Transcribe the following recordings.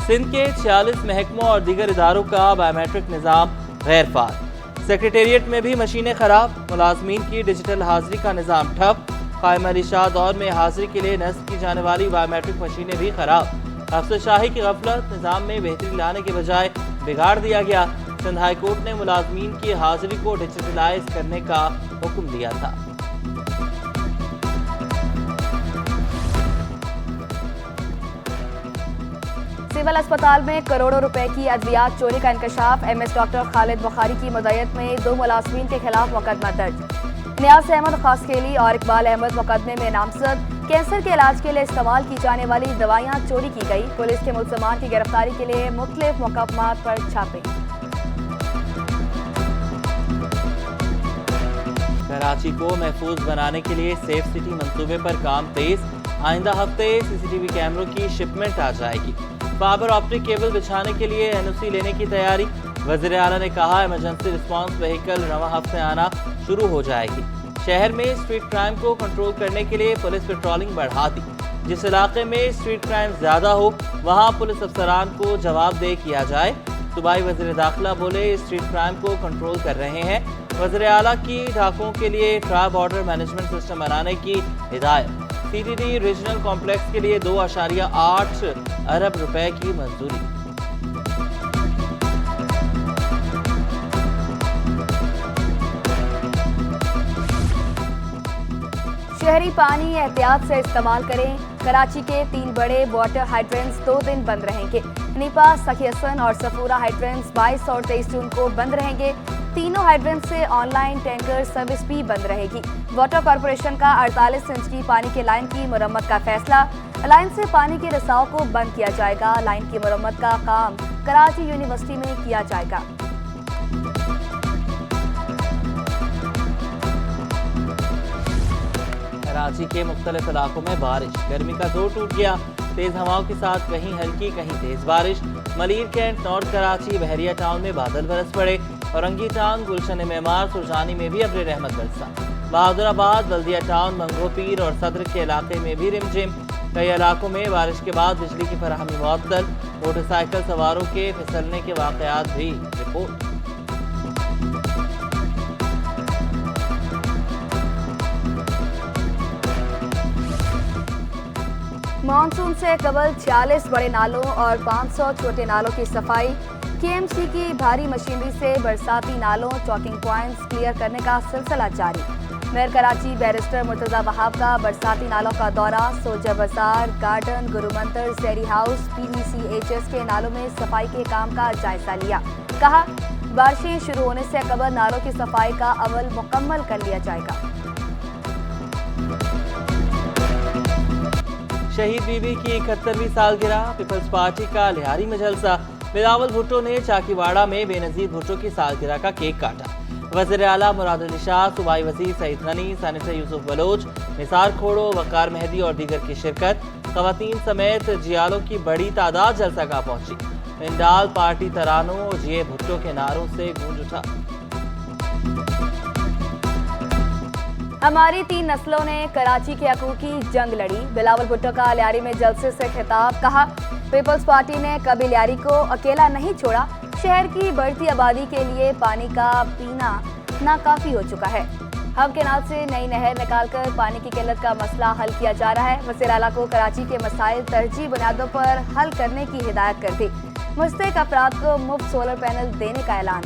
सिंध के 46 महकमों और दीगर इदारों का बायोमेट्रिक निज़ाम गैर फाल। सेक्रेटेरिएट में भी मशीनें खराब। मुलाजमीन की डिजिटल हाजिरी का निज़ाम ठप। कायम अली शाह दौर में हाजिरी के लिए नस्ब की जाने वाली बायोमेट्रिक मशीनें भी खराब। अफसरशाही की गफलत, निज़ाम में बेहतरी लाने के बजाय बिगाड़ दिया गया। सिंध हाई कोर्ट ने मुलाजमीन की हाजिरी को डिजिटलाइज करने का हुक्म दिया था। सिविल अस्पताल में करोड़ों रुपए की अद्वियात चोरी का इंकशाफ। एमएस डॉक्टर खालिद बुखारी की मदयत में 2 मुलाजमीन के खिलाफ मुकदमा दर्ज। नियाज अहमद खासखेली और इकबाल अहमद मुकदमे में नामजद। कैंसर के इलाज के लिए इस्तेमाल की जाने वाली दवाइयां चोरी की गई। पुलिस के मुलजमान की गिरफ्तारी के लिए मुख्तलिफ मुकदमात पर छापे। कराची को महफूज बनाने के लिए सेफ सिटी मंसूबे पर काम तेज। आइंदा हफ्ते सीसीटीवी कैमरों की शिपमेंट आ जाएगी। फाइबर ऑप्टिक केबल बिछाने के लिए एनओसी लेने की तैयारी। वज़ीर आला ने कहा इमरजेंसी रिस्पांस व्हीकल रवा हफ्ते आना शुरू हो जाएगी। शहर में स्ट्रीट क्राइम को कंट्रोल करने के लिए पुलिस पेट्रोलिंग बढ़ा दी। जिस इलाके में स्ट्रीट क्राइम ज्यादा हो वहां पुलिस अफसरान को जवाबदेह किया जाए। सूबाई वज़ीर दाखिला बोले स्ट्रीट क्राइम को कंट्रोल कर रहे हैं। वज़ीर आला की डाकुओं के लिए ट्राई बॉर्डर मैनेजमेंट सिस्टम बनाने की हिदायत। सीटीडी रीजनल कॉम्प्लेक्स के लिए 2.8 अरब रुपए की मंजूरी। शहरी पानी एहतियात से इस्तेमाल करें। कराची के 3 बड़े वाटर हाइड्रेंट्स 2 दिन बंद रहेंगे। नीपा, सखी हसन और सफूरा हाइड्रेंट्स 22 और 23 जून को बंद रहेंगे। तीनों हाइड्रेंट से ऑनलाइन टैंकर सर्विस भी बंद रहेगी। वाटर कॉरपोरेशन का 48 इंच की पानी की लाइन की मरम्मत का फैसला। लाइन से पानी के रिसाव को बंद किया जाएगा। लाइन की मरम्मत का काम कराची यूनिवर्सिटी में किया जाएगा। कराची के मुख्तलिफ इलाकों में बारिश। गर्मी का जोर टूट गया। तेज हवाओं के साथ कहीं हल्की कहीं तेज बारिश। मलीर कैंट, नॉर्थ कराची, बहरिया टाउन में बादल बरस पड़े। औरंगी टाउन, गुलशन मेमार, सुरजानी में भी अब्र रहमत बरसा। बहादुराबाद, बल्दिया टाउन, मंगो पीर और सदर के इलाके में भी रिमझिम। कई इलाकों में बारिश के बाद बिजली की फराहमी मुअत्तल। मोटरसाइकिल सवारों के फिसलने के वाकयात भी रिपोर्ट। मानसून से कबल 46 बड़े नालों और 500 छोटे नालों की सफाई। केएमसी की भारी मशीनरी से बरसाती नालों, चॉकिंग पॉइंट्स क्लियर करने का सिलसिला जारी। मेयर कराची बैरिस्टर मुर्तजा वहाब का बरसाती नालों का दौरा। सोजा बाजार, गार्डन, गुरुमंतर, सेरी हाउस, PECHS के नालों में सफाई के काम का जायजा लिया। कहा बारिशें शुरू होने से कबल नालों की सफाई का अमल मुकम्मल कर लिया जाएगा। शहीद बीबी की 71वीं सालगिरह। पीपल्स पार्टी का लिहारी में जलसा। बिलावल भुट्टो ने चाकीवाड़ा में बेनजीर भुट्टो की सालगिरह का केक काटा। वज़ीर आला मुराद अली शाह, सूबाई वज़ीर सईद गनी, सेनेटर यूसुफ बलोच, निसार खोड़ो, वकार मेहदी और दीगर की शिरकत। ख़वातीन समेत जियालों की बड़ी तादाद जलसागाह पहुंची। इंडाल पार्टी तरानों, जिए भुट्टो के नारों से गूंज उठा। हमारी 3 नस्लों ने कराची के हकूक़ की जंग लड़ी। बिलावल भुट्टो का लियारी में जलसे से खिताब। कहा पीपल्स पार्टी ने कभी लियारी को अकेला नहीं छोड़ा। शहर की बढ़ती आबादी के लिए पानी का पीना नाकाफी हो चुका है। हब केनाल से नई नहर निकालकर पानी की किल्लत का मसला हल किया जा रहा है। वज़ीर आला को कराची के मसाइल तरजीह बुनियादों पर हल करने की हिदायत कर दी। मुस्तहिक अफराद को मुफ्त सोलर पैनल देने का ऐलान।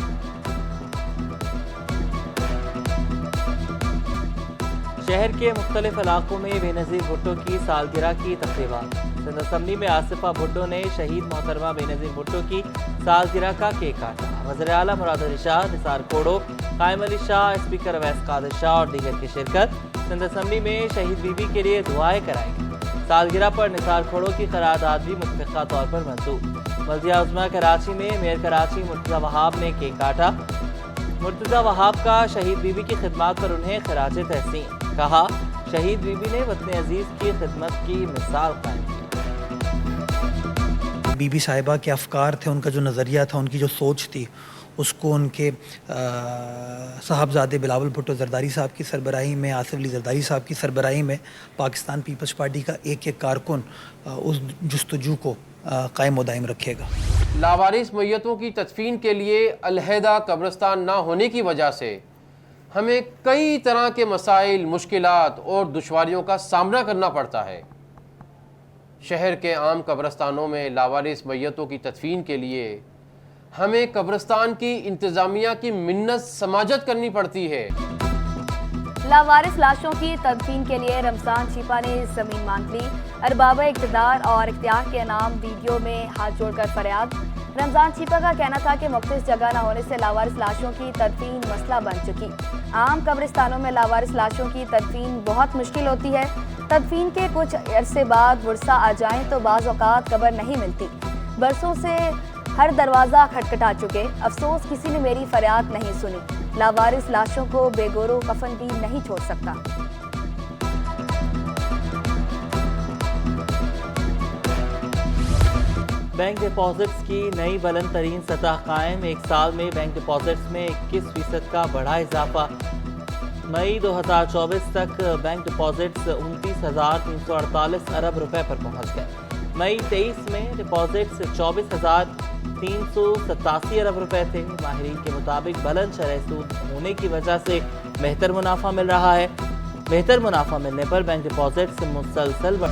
शहर के मुख्तलिफ इलाकों में बेनज़ीर भुट्टो की सालगिरह की तक़रीबात। सिंध असम्बली में आसिफा भुट्टो ने शहीद मोहतरमा बेनज़ीर भुट्टो की सालगिरह का केक काटा। वज़ीर आला मुराद अली शाह, निसार खोड़ो, कायम अली शाह, स्पीकर अवैस कादिर शाह और दीगर की शिरकत। सिंध असम्बली में शहीद बीबी के लिए दुआएं कराई गई। सालगिरह पर निसार खोड़ो की करारदाद भी मुतफ़िक़ा तौर पर मंजूर। बल्दिया उज़्मा कराची में मेयर कराची मुर्तज़ा वहाब ने केक काटा। मुर्तज़ा वहाब का शहीद बीबी की खिदमत पर उन्हें खराज तहसीन। कहा शहीद बीबी ने वतन अजीज की खिदमत की मिसाल कायम की। बीबी साहिबा के अफकार थे, उनका जो नज़रिया था, उनकी जो सोच थी, उसको उनके साहबजादे बिलावल भुट्टो जरदारी साहब की सरबराही में, आसिफ अली जरदारी साहब की सरबराही में पाकिस्तान पीपल्स पार्टी का एक एक कारकुन उस जस्तजू को कायम व दायम रखेगा। लावारिस मैयतों की तदफीन के लिए अलहदा कब्रिस्तान ना होने की वजह से हमें कई तरह के मसाइल, मुश्किलात और दुश्वारियों का सामना करना पड़ता है। शहर के आम कब्रिस्तानों में लावारिस मैयतों की तदफीन के लिए हमें कब्रिस्तान की इंतज़ामिया की मिन्नत समाजत करनी पड़ती है। लावारिस लाशों की तदफीन के लिए रमजान छिपा ने जमीन मांग ली। अरबाब इक़्तिदार और इख्तियार के नाम वीडियो में हाथ जोड़कर फरियाद। रमजान छिपा का कहना था कि मुख्तलिफ जगह न होने से लावारिस लाशों की तदफीन मसला बन चुकी। आम कब्रिस्तानों में लावारिस लाशों की तदफीन बहुत मुश्किल होती है। तदफीन के कुछ अरसे बाद वर्षा आ जाए तो बाज़ औक़ात कब्र नहीं मिलती। बरसों से हर दरवाज़ा खटखटा चुके, अफसोस किसी ने मेरी फरियाद नहीं सुनी। लावारिस लाशों को बेगोरो कफन भी नहीं छोड़ सकता। बैंक डिपॉजिट्स की नई बुलंद तरीन सतह कायम। एक साल में बैंक डिपॉजिट्स में 21% का बढ़ा इजाफा। मई 2024 तक बैंक डिपॉजिट्स 29,348 अरब रुपए पर पहुंच गए। मई 23 में डिपॉजिट्स 24,387 अरब रुपए थे। माहिरीन के मुताबिक बुलंद शरह सूद होने की वजह से बेहतर मुनाफा मिल रहा है। बेहतर मुनाफा मिलने पर बैंक डिपॉजिट्स मुसलसल बढ़।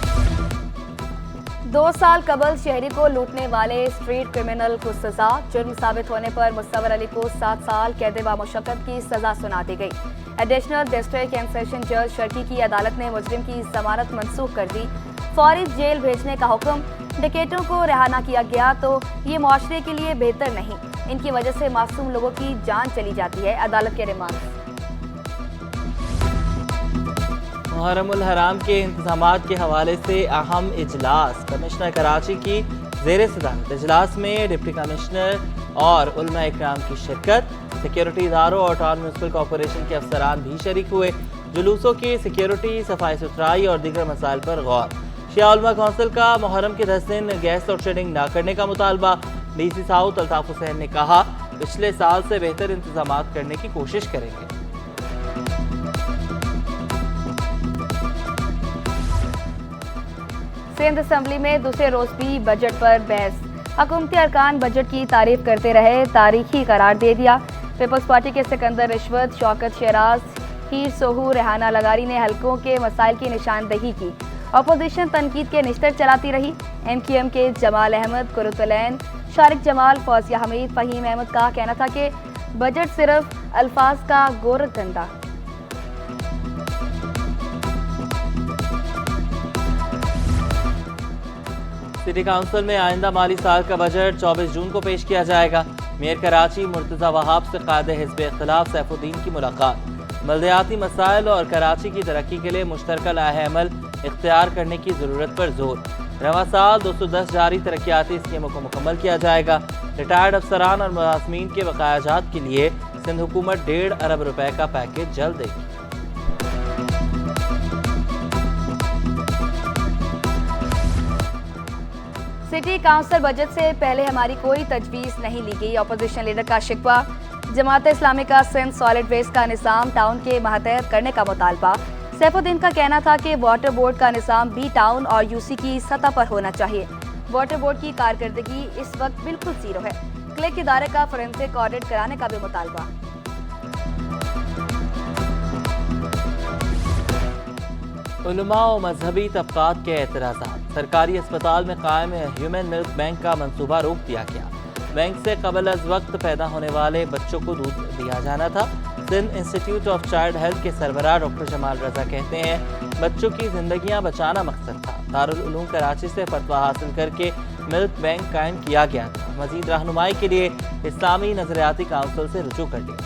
2 साल कबल शहरी को लूटने वाले स्ट्रीट क्रिमिनल को सजा। जुर्म साबित होने पर मुस्तवर अली को 7 साल कैद व मुशक्कत की सजा सुना दी गई। एडिशनल डिस्ट्रिक्ट एंड सेशन जज शर्की की अदालत ने मुजरिम की जमानत मनसूख कर दी। फौरी जेल भेजने का हुक्म। डिकेटों को रिहा न किया गया तो ये मुआशरे के लिए बेहतर नहीं। इनकी वजह से मासूम लोगों की जान चली जाती है। अदालत के रिमांड। मुहर्रमुल हराम के इंतजामात के हवाले से अहम इजलास। कमिश्नर कराची की ज़ेर सदारत इजलास में डिप्टी कमिश्नर और उलमा इकराम की शिरकत। सिक्योरिटी इदारों और टाउन म्यूनसिपल कॉरपोरेशन के अफसरान भी शरीक हुए। जुलूसों की सिक्योरिटी, सफाई सुथराई और दीगर मसाइल पर गौर। शिया उलमा कौंसिल का मुहर्रम के 10 दिन गैस लोड शेडिंग न करने का मुतालबा। डीसी साउथ अल्ताफ हुसैन ने कहा, पिछले साल से बेहतर इंतजामात करने की कोशिश करेंगे। सिंध असम्बली में दूसरे रोज भी बजट पर बहस। हुकूमती अरकान बजट की तारीफ करते रहे, तारीखी करार दे दिया। पीपल्स पार्टी के सिकंदर रिश्वत, शौकत शराज, हीर सोहू, रेहाना लगारी ने हल्कों के मसाइल की निशानदही की। अपोजिशन तनकीद के निश्तर चलाती रही। MQM के जमाल अहमद, कुरुतलैन, शारिक जमाल, फौजिया हमीद, फहीम अहमद का कहना था कि बजट सिर्फ अल्फाज का गोरखधंधा। सिटी काउंसिल में आइंदा माली साल का बजट 24 जून को पेश किया जाएगा। मेयर कराची मुर्तज़ा वहाब से कायदे हिज़्ब इख्तिलाफ सैफुद्दीन की मुलाकात। बल्दियाती मसाइल और कराची की तरक्की के लिए मुश्तरका लाहे अमल इख्तियार करने की ज़रूरत पर जोर। रवा साल 210 जारी तरक्याती स्कीमों को मुकम्मल किया जाएगा। रिटायर्ड अफसरान और मुलाजमीन के बकायाजात के लिए सिंध हुकूमत 1.5 अरब रुपए का पैकेज जल्द देगी। सिटी काउंसिल बजट से पहले हमारी कोई तजवीज़ नहीं ली गई। अपोजिशन लीडर का शिकवा। जमात इस्लामी का सिंध सॉलिड वेस्ट का निज़ाम टाउन के महतहत करने का मुतालबा। सैफुद्दीन का कहना था कि वाटर बोर्ड का निज़ाम भी टाउन और यूसी की सतह पर होना चाहिए। वाटर बोर्ड की कारकर्दगी इस वक्त बिल्कुल जीरो है। क्लिक इदारे का फोरेंसिक ऑडिट कराने का भी मुतालबा। उलमा और मजहबी तबकात के एतराज़ात। सरकारी अस्पताल में कायम ह्यूमन मिल्क बैंक का मंसूबा रोक दिया गया। बैंक से कबल अज वक्त पैदा होने वाले बच्चों को दूध दिया जाना था। Sindh institute of child health के सरबराह डॉक्टर जमाल रजा कहते हैं, बच्चों की जिंदगियां बचाना मकसद था। दारुल उलूम कराची से फतवा हासिल करके मिल्क बैंक कायम किया गया था। मजीद रहनुमाई के लिए इस्लामी नजरियाती काउंसिल से रुजू कर लिया।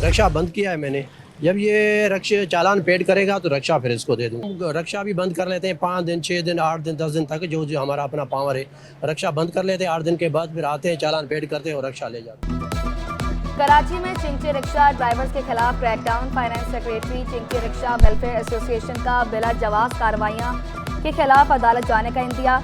रक्षा बंद किया है मैंने। जब ये रक्षा चालान पेड करेगा तो रक्षा फिर इसको दे दूँ। रक्षा भी बंद कर लेते हैं 5 दिन, 6 दिन, 8 दिन, 10 दिन तक, जो हमारा अपना पावर है। रक्षा बंद कर लेते हैं, 8 दिन के बाद फिर आते हैं, चालान पेड करते हैं और रक्षा ले जाते हैं। कराची में चिंचे रिक्शा ड्राइवर्स के खिलाफ क्रैकडाउन। फाइनेंस सेक्रेटरी चिंचे रिक्शा वेलफेयर एसोसिएशन का बिला जवाज कार्रवाइयाँ के खिलाफ अदालत जाने का इंतजार।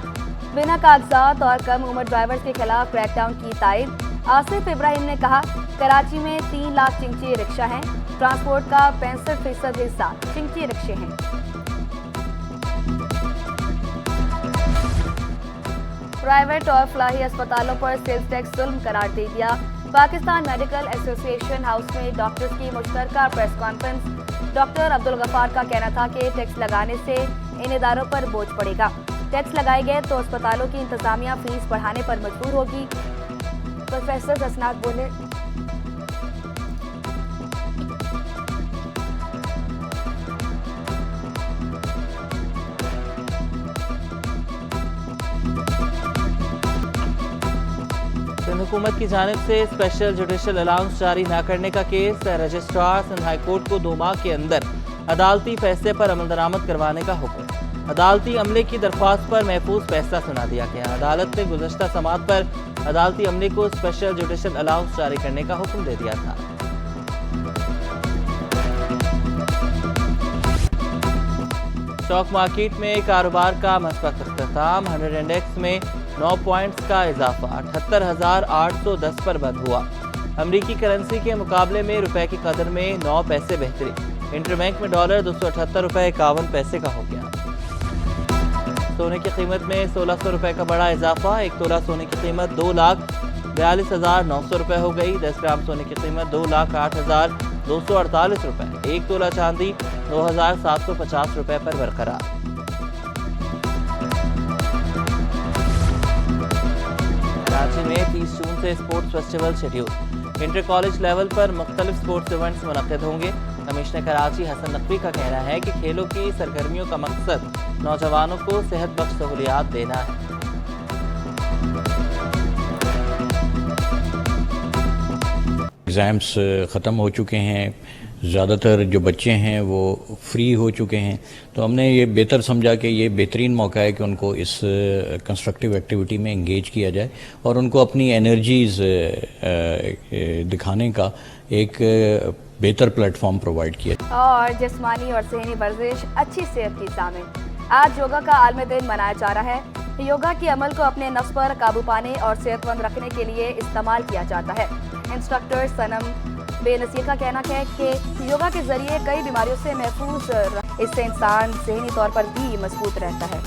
बिना कागजात और कम उम्र ड्राइवर्स के खिलाफ क्रैकडाउन की तायद। आसिफ इब्राहिम ने कहा, कराची में 3 लाख चिंची रिक्शा हैं, ट्रांसपोर्ट का 65% हिस्सा चिंची रिक्शे हैं। प्राइवेट और फलाही अस्पतालों पर सेल्स टैक्स जुल्म करार दे दिया। पाकिस्तान मेडिकल एसोसिएशन हाउस में डॉक्टर्स की मुश्तरका press conference. Doctor Abdul Gaffar का कहना था कि टैक्स लगाने से इन इदारों पर बोझ पड़ेगा। टैक्स लगाए गए तो अस्पतालों की इंतजामिया फीस बढ़ाने पर मजबूर होगी। प्रोफेसर हसनात बोले, सिंध हुकूमत की जानिब से स्पेशल जुडिशल अलाउंस जारी न करने का केस। रजिस्ट्रार सिंध हाईकोर्ट को 2 माह के अंदर अदालती फैसले पर अमल दरामद करवाने का हुक्म। अदालती अमले की दरख्वास्त पर महफूज फैसला सुना दिया गया। अदालत ने गुज़श्ता समात पर अदालती अमले को स्पेशल जुडिशल अलाउंस जारी करने का हुक्म दे दिया था। स्टॉक मार्केट में कारोबार का मस्बत इख्तिताम। 100 इंडेक्स में 9 पॉइंट्स का इजाफा 78,810 पर बंद हुआ। अमरीकी करेंसी के मुकाबले में रुपए की कदर में 9 पैसे बेहतरी। इंटरबैंक में डॉलर 278 रुपए 51 पैसे का हो गया। सोने की कीमत में 1600 रुपए का बड़ा इजाफा। 1 तोला सोने की कीमत 2,42,900 रुपए हो गई। 10 ग्राम सोने की कीमत 2,08,248 रुपए। 1 तोला चांदी 2,750 रुपए पर बरकरार। कराची में 30 जून से sports festival schedule. Inter college level पर मुख्तलिफ स्पोर्ट्स इवेंट्स मुनक्किद होंगे। कमिश्नर कराची हसन नकवी का कहना है कि खेलों की सरगर्मियों का मकसद नौजवानों को सेहत बख्श सहूलियात देना है। एग्ज़ाम्स ख़त्म हो चुके हैं, ज़्यादातर जो बच्चे हैं वो फ्री हो चुके हैं, तो हमने ये बेहतर समझा कि ये बेहतरीन मौका है कि उनको इस कंस्ट्रक्टिव एक्टिविटी में इंगेज किया जाए और उनको अपनी एनर्जीज़ दिखाने का एक बेहतर प्लेटफॉर्म प्रोवाइड किया। और जिस्मानी और ज़हनी वर्जिश अच्छी सेहत की ज़ामिन। आज योगा का आलमी दिन मनाया जा रहा है। योगा के अमल को अपने नफ्स पर काबू पाने और सेहतमंद रखने के लिए इस्तेमाल किया जाता है। इंस्ट्रक्टर सनम बेनसीर का कहना है कि योगा के जरिए कई बीमारियों से महफूज, इससे इंसान ज़हनी तौर पर भी मजबूत रहता है।